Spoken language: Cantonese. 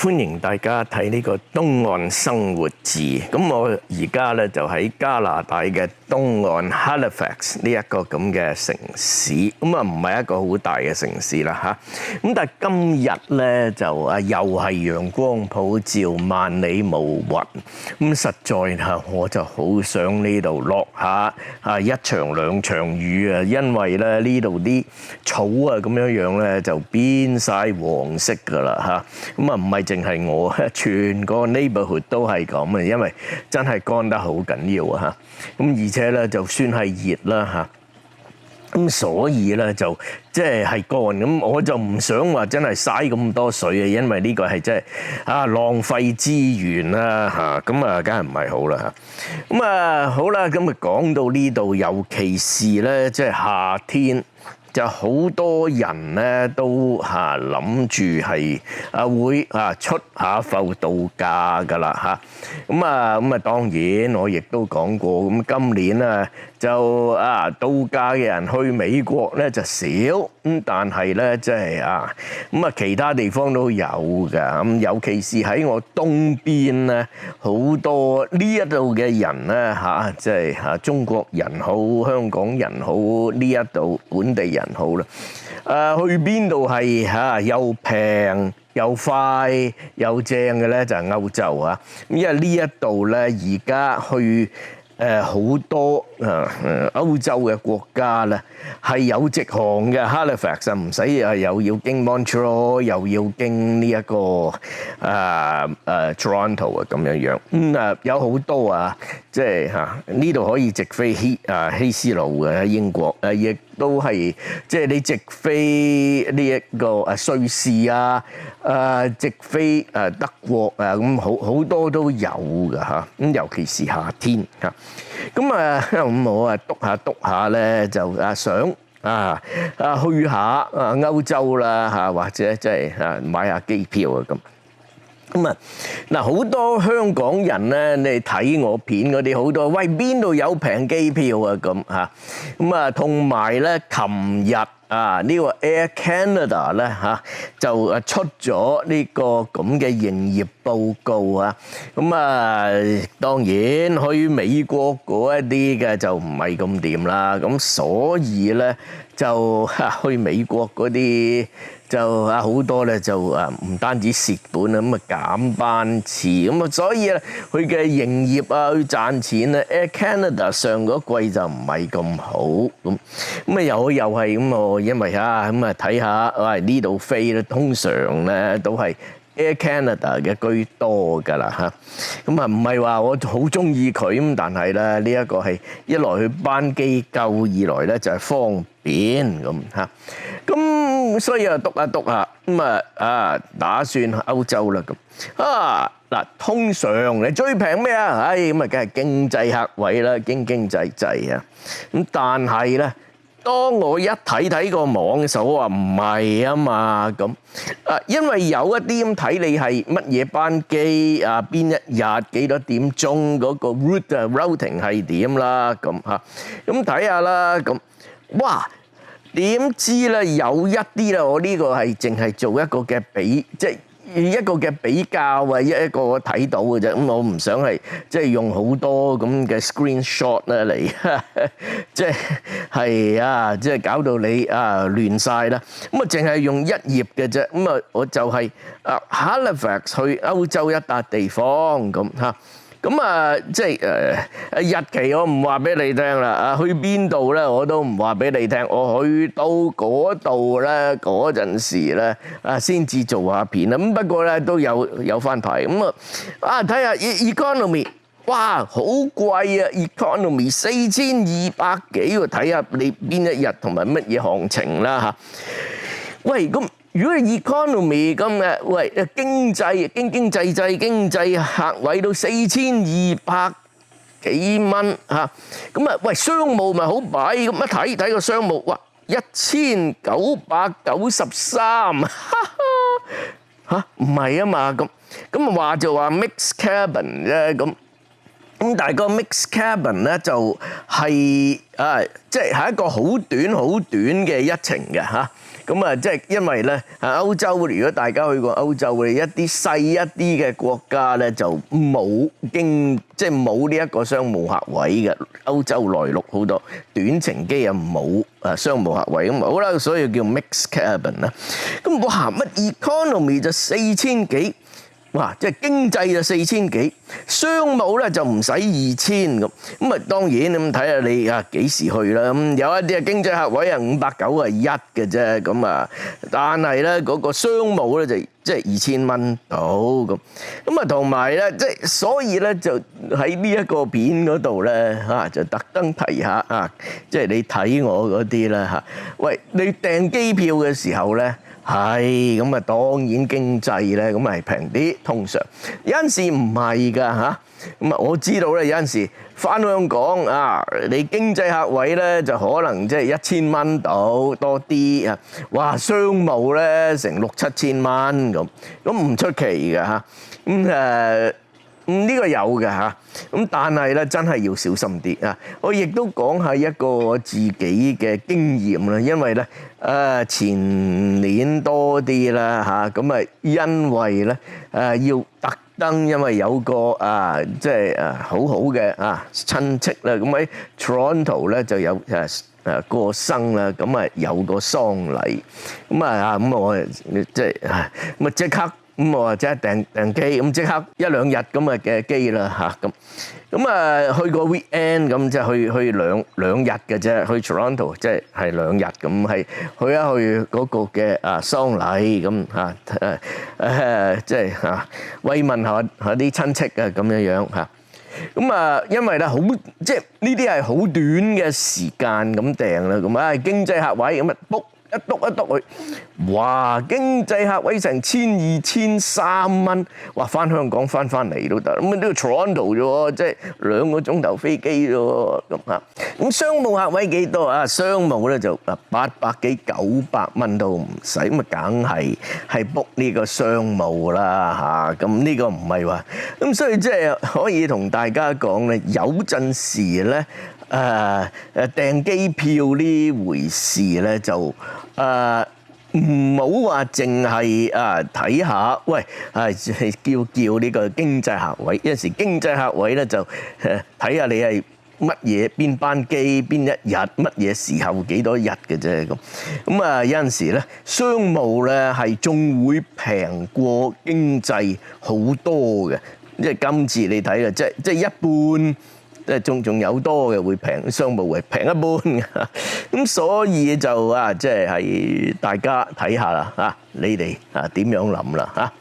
歡迎大家睇呢個東岸生活誌。咁我而家咧就喺加拿大嘅東岸 Halifax 呢一個咁嘅城市。咁啊唔係一個好大嘅城市啦嚇。咁但係今日咧就又係陽光普照，萬里無雲。咁實在嚇我就好想呢度落下一場兩場雨啊，因為咧呢度啲草啊咁樣咧就變晒黃色㗎啦嚇。咁啊唔係淨係我，全個 neighborhood 都係咁嘅，因為真係乾得好緊要啊嚇。咁而且咧就算係熱啦嚇，咁所以咧就即係乾。咁我就唔想話真係嘥咁多水啊，因為呢個係真係浪費資源啦嚇。咁啊梗係唔係好啦嚇。咁啊好啦，咁啊講到呢度，尤其是咧即係夏天。就好多人咧都諗住係會出下埠度假㗎啦嚇。咁啊當然我亦都講過，咁今年啊就度假嘅人去美國咧就少，咁但係咧即係其他地方都有㗎。咁尤其是喺我東邊咧，好多呢一度嘅人咧即係中國人好，香港人好，呢一度本地人好啦。去邊度係又平又快又正嘅咧？就係歐洲啊！因為呢一度咧而家去好多歐洲嘅國家咧係有直航嘅 Halifax 唔使又要經 Montreal 又要經呢一個Toronto 咁樣。有好多即係呢度可以直飛希斯路嘅喺英國，亦都係即係你直飛呢一個瑞士直飛德國咁好多都有㗎嚇。咁尤其是夏天嚇。咁我篤下咧就想去下歐洲啦或者即係買下機票咁。好多香港人咧，你睇我片嗰啲好多，喂邊度有平機票咁嚇？同埋咧，琴日呢個 Air Canada 咧就出咗呢個咁嘅營業報告啊。當然去美國嗰一啲嘅就唔係咁掂啦。咁所以咧就去美國嗰啲。就好多咧就唔單止蝕本啊，減班次所以咧佢嘅營業去賺錢咧 Air Canada 上嗰季就唔係咁好又係咁因為睇下呢度飛咧通常咧都係 Air Canada 嘅居多㗎啦嚇。唔係話我好中意佢但係咧呢一個係一來佢班機夠，二來咧就係方便咁嚇。咁所以篤下打算歐洲啦咁通常你最平咩梗係經濟客位啦，經濟啊。咁但係咧，當我一睇個網嘅時候，我話唔係啊嘛咁因為有一啲咁睇你係乜嘢班機邊一日幾多點鐘嗰個 routing 係點啦咁咁睇下啦咁哇！點知咧有一啲咧，我呢個係淨係做一個嘅即係一個嘅比較一個睇到嘅啫。我唔想係即係用好多咁嘅 screenshot 咧嚟，即係即係搞到你亂晒啦。淨係用一頁嘅啫。我就係Halifax 去歐洲一笪地方咁即係日期我唔話俾你聽啦，去邊度咧我都唔話俾你聽。我去到嗰度咧嗰陣時咧先至做下片啦。不過咧都有翻排睇下 economy， 哇好貴啊 economy 4200幾喎，睇下你邊一日同埋乜嘢行程啦嚇。喂咁。如果係 economy 咁嘅，喂經濟客位到4200幾蚊嚇，喂商務咪好弊咁一睇個商務，哇1993唔係啊嘛咁話就話 mixed cabin 啫咁。咁但係個 mixed cabin 咧就係即係一個好短嘅一程嘅嚇。咁啊，即係因為咧，歐洲如果大家去過歐洲嘅一啲細一啲嘅國家咧，就冇呢一個商務客位嘅。歐洲內陸好多短程機啊冇商務客位咁好啦，所以叫 mixed cabin 啦。咁哇乜 economy 就4000幾。哇！即係經濟就4000幾，商務咧就唔使2000咁。咁啊當然咁睇下你幾時去啦。咁有一啲啊經濟客位啊591嘅啫。咁啊，但係咧嗰個商務咧就即係2000蚊到咁。咁啊同埋咧即係所以咧就喺呢一個片嗰度咧就特登提下即係你睇我嗰啲啦嚇。喂，你訂機票嘅時候咧？係咁啊，當然經濟咧咁係平啲，通常有陣時唔係㗎嚇。咁啊，我知道咧有陣時返香港你經濟客位咧就可能即係1000蚊到多啲啊。哇，商務咧成6-7千蚊咁唔出奇㗎嚇。呢個有嘅嚇，咁但係咧真係要小心啲啊！我亦都講下一個我自己嘅經驗啦，因為咧前年多啲啦嚇，咁因為咧要特登，因為有個即係好好嘅親戚啦，咁喺 Toronto 咧就有過生啦，咁有個喪禮，咁我即係咁即刻。咁我即係訂機，咁即刻1-2日咁嘅機啦嚇咁去個 weekend 咁即係去兩日嘅啫，去 Toronto 即係2日咁係去一去嗰個嘅喪禮咁即係慰問下啲親戚啊咁樣嚇。咁因為咧好即係呢啲係好短嘅時間咁訂啦，咁經濟客位咁book。一篤去，哇！經濟客位成1200、1300蚊，哇！返香港返嚟都得，咁呢個 Toronto 啫喎，即係2個鐘頭飛機啫喎，咁商務客位幾多啊？商務咧就800幾900蚊都唔使，咁梗係book呢個商務啦嚇，咁呢個唔係話，咁所以即係可以同大家講咧，有陣時咧。訂機票呢回事咧就唔好話淨係睇下，喂叫呢個經濟客位。有陣時經濟客位咧就睇下你係乜嘢邊班機邊一日乜嘢時候幾多日嘅啫咁有陣時咧商務咧係仲會平過經濟好多嘅，即係今次你睇啦，即係一半。即係仲有多嘅會平，商務會平一半嘅，咁所以就即係大家睇下啦嚇，你哋點樣諗啦嚇？